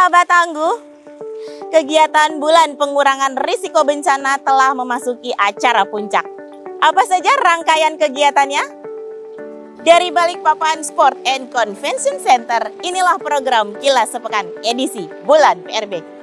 Sahabat Tangguh, kegiatan bulan pengurangan risiko bencana telah memasuki acara puncak. Apa saja rangkaian kegiatannya? Dari Balikpapan Sport and Convention Center, inilah program Kilas Sepekan edisi bulan PRB.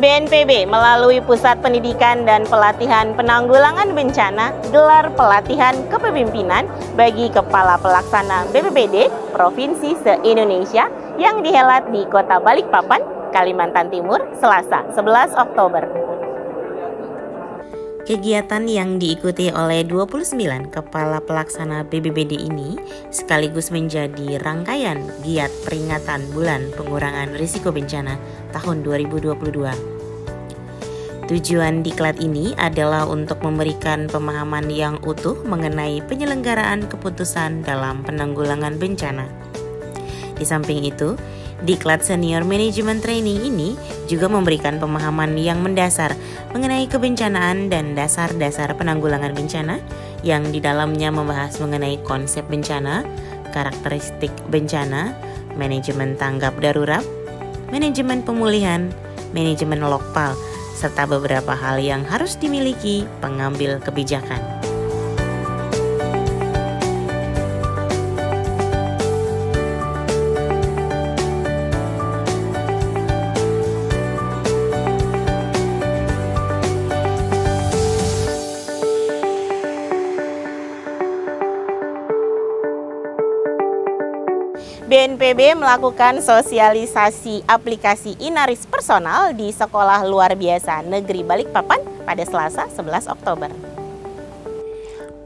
BNPB melalui Pusat Pendidikan dan Pelatihan Penanggulangan Bencana gelar pelatihan kepemimpinan bagi Kepala Pelaksana BPBD Provinsi se-Indonesia yang dihelat di Kota Balikpapan, Kalimantan Timur, Selasa 11 Oktober. Kegiatan yang diikuti oleh 29 Kepala Pelaksana BPBD ini sekaligus menjadi rangkaian giat peringatan Bulan Pengurangan Risiko Bencana tahun 2022. Tujuan diklat ini adalah untuk memberikan pemahaman yang utuh mengenai penyelenggaraan keputusan dalam penanggulangan bencana. Di samping itu, Diklat Senior Management Training ini juga memberikan pemahaman yang mendasar mengenai kebencanaan dan dasar-dasar penanggulangan bencana yang di dalamnya membahas mengenai konsep bencana, karakteristik bencana, manajemen tanggap darurat, manajemen pemulihan, manajemen lokal, serta beberapa hal yang harus dimiliki pengambil kebijakan. BNPB melakukan sosialisasi aplikasi Inaris Personal di Sekolah Luar Biasa Negeri Balikpapan pada Selasa 11 Oktober.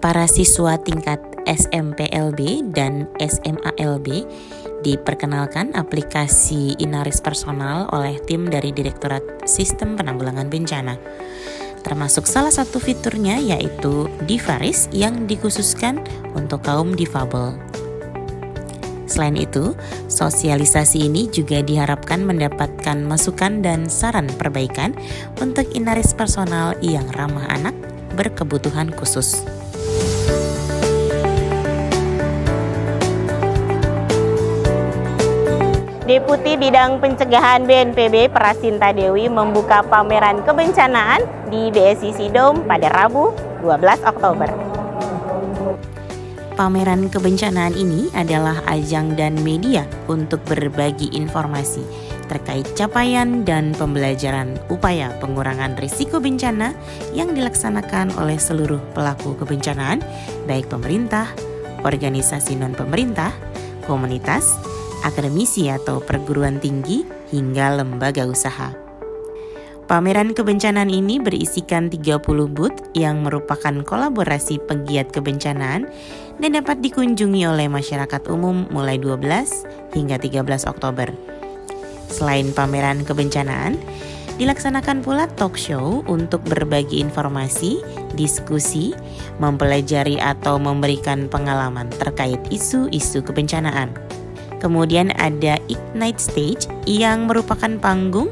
Para siswa tingkat SMPLB dan SMALB diperkenalkan aplikasi Inaris Personal oleh tim dari Direktorat Sistem Penanggulangan Bencana. Termasuk salah satu fiturnya yaitu Divaris yang dikhususkan untuk kaum difabel. Selain itu, sosialisasi ini juga diharapkan mendapatkan masukan dan saran perbaikan untuk Inaris Personal yang ramah anak berkebutuhan khusus. Deputi Bidang Pencegahan BNPB Prasinta Dewi membuka pameran kebencanaan di BSCC Dome pada Rabu 12 Oktober. Pameran kebencanaan ini adalah ajang dan media untuk berbagi informasi terkait capaian dan pembelajaran upaya pengurangan risiko bencana yang dilaksanakan oleh seluruh pelaku kebencanaan, baik pemerintah, organisasi non-pemerintah, komunitas, akademisi atau perguruan tinggi, hingga lembaga usaha. Pameran kebencanaan ini berisikan 30 booth yang merupakan kolaborasi pegiat kebencanaan dan dapat dikunjungi oleh masyarakat umum mulai 12 hingga 13 Oktober. Selain pameran kebencanaan, dilaksanakan pula talk show untuk berbagi informasi, diskusi, mempelajari atau memberikan pengalaman terkait isu-isu kebencanaan. Kemudian ada Ignite Stage yang merupakan panggung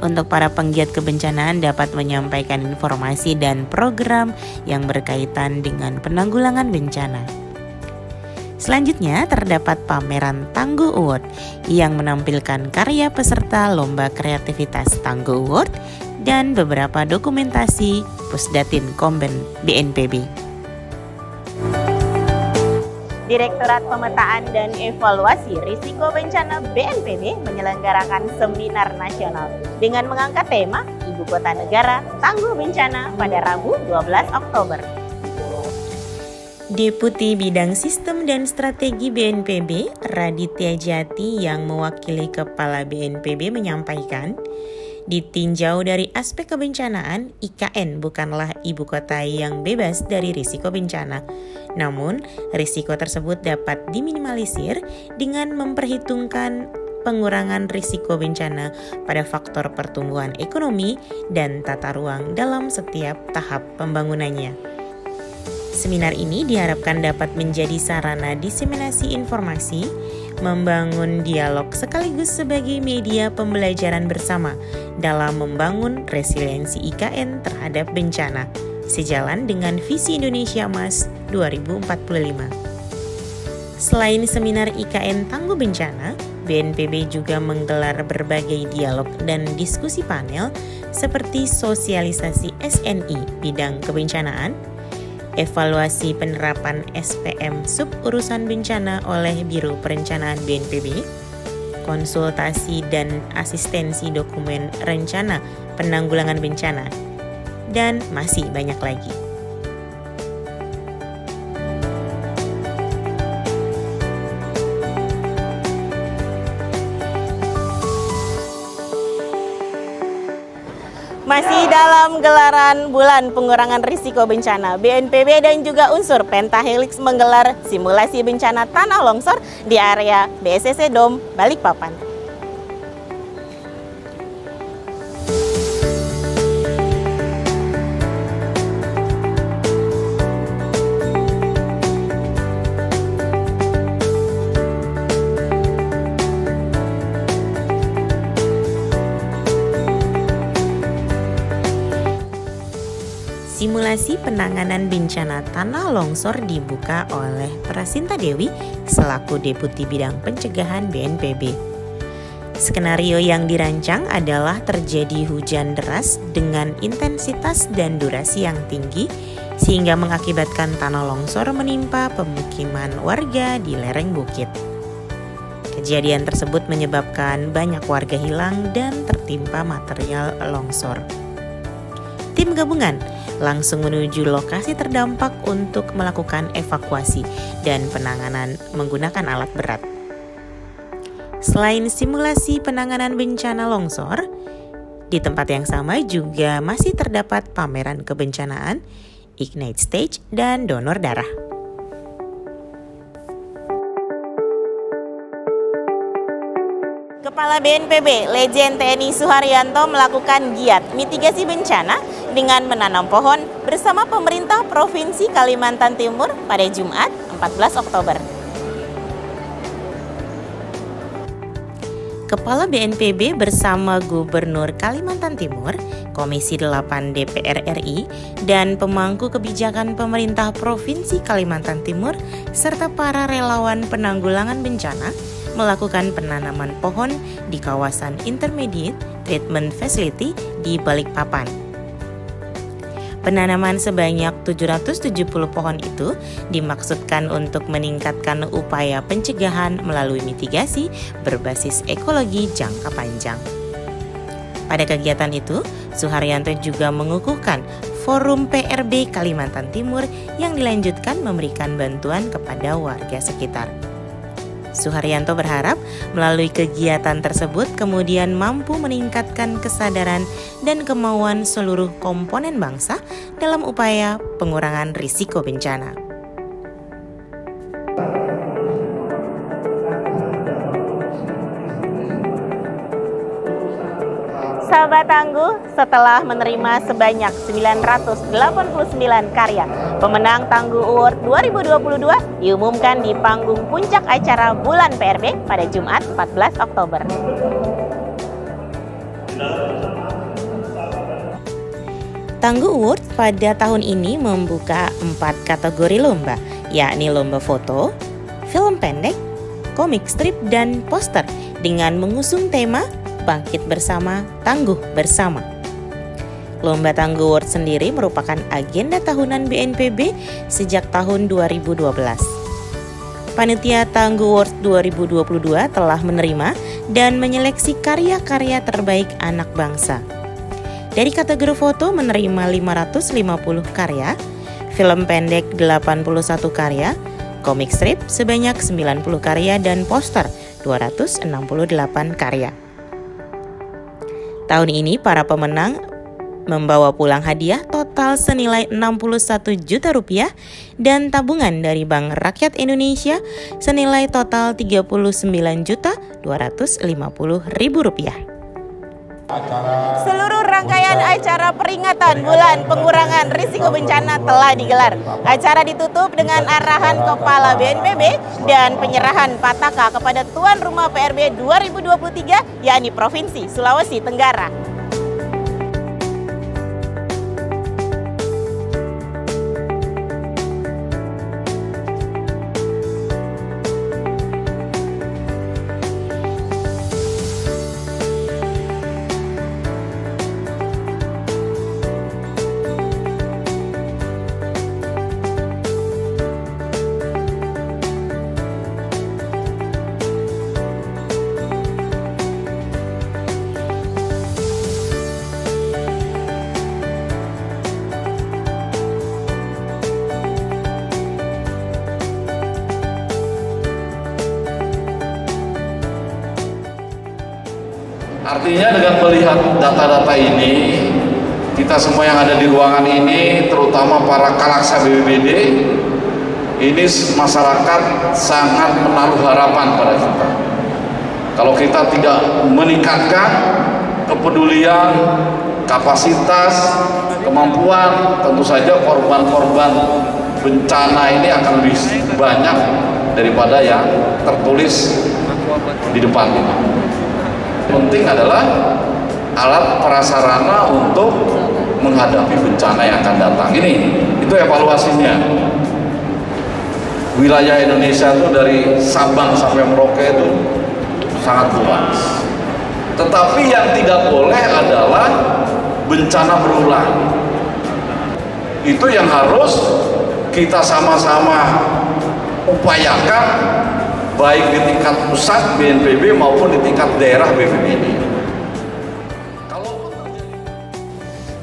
untuk para penggiat kebencanaan dapat menyampaikan informasi dan program yang berkaitan dengan penanggulangan bencana. Selanjutnya terdapat pameran Tangguh Award yang menampilkan karya peserta Lomba Kreativitas Tangguh Award dan beberapa dokumentasi Pusdatin Komben BNPB. Direktorat Pemetaan dan Evaluasi Risiko Bencana BNPB menyelenggarakan seminar nasional dengan mengangkat tema Ibu Kota Negara Tangguh Bencana pada Rabu 12 Oktober. Deputi Bidang Sistem dan Strategi BNPB, Raditya Djati yang mewakili Kepala BNPB menyampaikan, ditinjau dari aspek kebencanaan, IKN bukanlah ibu kota yang bebas dari risiko bencana. Namun, risiko tersebut dapat diminimalisir dengan memperhitungkan pengurangan risiko bencana pada faktor pertumbuhan ekonomi dan tata ruang dalam setiap tahap pembangunannya. Seminar ini diharapkan dapat menjadi sarana diseminasi informasi, membangun dialog sekaligus sebagai media pembelajaran bersama dalam membangun resiliensi IKN terhadap bencana, sejalan dengan visi Indonesia Emas 2045. Selain seminar IKN Tangguh Bencana, BNPB juga menggelar berbagai dialog dan diskusi panel seperti sosialisasi SNI bidang kebencanaan, evaluasi penerapan SPM sub urusan bencana oleh Biro Perencanaan BNPB, konsultasi dan asistensi dokumen rencana penanggulangan bencana, dan masih banyak lagi. Masih dalam gelaran Bulan Pengurangan Risiko Bencana, BNPB dan juga unsur Pentahelix menggelar simulasi bencana tanah longsor di area BSCC Dom Balikpapan. Simulasi penanganan bencana tanah longsor dibuka oleh Prasinta Dewi selaku Deputi Bidang Pencegahan BNPB. Skenario yang dirancang adalah terjadi hujan deras dengan intensitas dan durasi yang tinggi sehingga mengakibatkan tanah longsor menimpa pemukiman warga di lereng bukit. Kejadian tersebut menyebabkan banyak warga hilang dan tertimpa material longsor. Tim gabungan langsung menuju lokasi terdampak untuk melakukan evakuasi dan penanganan menggunakan alat berat. Selain simulasi penanganan bencana longsor, di tempat yang sama juga masih terdapat pameran kebencanaan, Ignite Stage, dan donor darah. Kepala BNPB, Lejen TNI Suharyanto melakukan giat mitigasi bencana dengan menanam pohon bersama pemerintah Provinsi Kalimantan Timur pada Jumat 14 Oktober. Kepala BNPB bersama Gubernur Kalimantan Timur, Komisi 8 DPR RI, dan pemangku kebijakan pemerintah Provinsi Kalimantan Timur, serta para relawan penanggulangan bencana, melakukan penanaman pohon di kawasan Intermediate Treatment Facility di Balikpapan. Penanaman sebanyak 770 pohon itu dimaksudkan untuk meningkatkan upaya pencegahan melalui mitigasi berbasis ekologi jangka panjang. Pada kegiatan itu, Suharyanto juga mengukuhkan Forum PRB Kalimantan Timur yang dilanjutkan memberikan bantuan kepada warga sekitar. Suharyanto berharap melalui kegiatan tersebut kemudian mampu meningkatkan kesadaran dan kemauan seluruh komponen bangsa dalam upaya pengurangan risiko bencana. Sahabat Tangguh, setelah menerima sebanyak 989 karya, pemenang Tangguh Award 2022 diumumkan di panggung puncak acara Bulan PRB pada Jumat 14 Oktober. Tangguh Award pada tahun ini membuka 4 kategori lomba, yakni lomba foto, film pendek, komik strip, dan poster dengan mengusung tema Bangkit Bersama, Tangguh Bersama. Lomba Tangguh Award sendiri merupakan agenda tahunan BNPB sejak tahun 2012. Panitia Tangguh Award 2022 telah menerima dan menyeleksi karya-karya terbaik anak bangsa. Dari kategori foto menerima 550 karya, film pendek 81 karya, komik strip sebanyak 90 karya, dan poster 268 karya. Tahun ini para pemenang membawa pulang hadiah total senilai 61 juta rupiah dan tabungan dari Bank Rakyat Indonesia senilai total 39 juta 250 ribu rupiah. Seluruh rangkaian acara peringatan Bulan Pengurangan Risiko Bencana telah digelar. Acara ditutup dengan arahan Kepala BNPB dan penyerahan pataka kepada tuan rumah PRB 2023, yakni Provinsi Sulawesi Tenggara. Artinya dengan melihat data-data ini, kita semua yang ada di ruangan ini, terutama para kalaksa BPBD, ini masyarakat sangat menaruh harapan pada kita. Kalau kita tidak meningkatkan kepedulian, kapasitas, kemampuan, tentu saja korban-korban bencana ini akan lebih banyak daripada yang tertulis di depan ini. Penting adalah alat prasarana untuk menghadapi bencana yang akan datang. Itu evaluasinya. Wilayah Indonesia itu dari Sabang sampai Merauke itu sangat luas. Tetapi yang tidak boleh adalah bencana berulang. Itu yang harus kita sama-sama upayakan, baik di tingkat pusat BNPB maupun di tingkat daerah BPBD.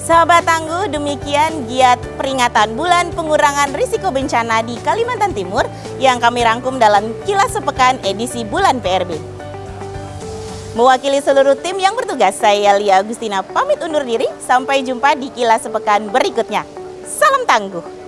Sahabat Tangguh, demikian giat peringatan Bulan Pengurangan Risiko Bencana di Kalimantan Timur yang kami rangkum dalam Kilas Sepekan edisi Bulan PRB. Mewakili seluruh tim yang bertugas, saya Lia Agustina pamit undur diri. Sampai jumpa di Kilas Sepekan berikutnya. Salam tangguh.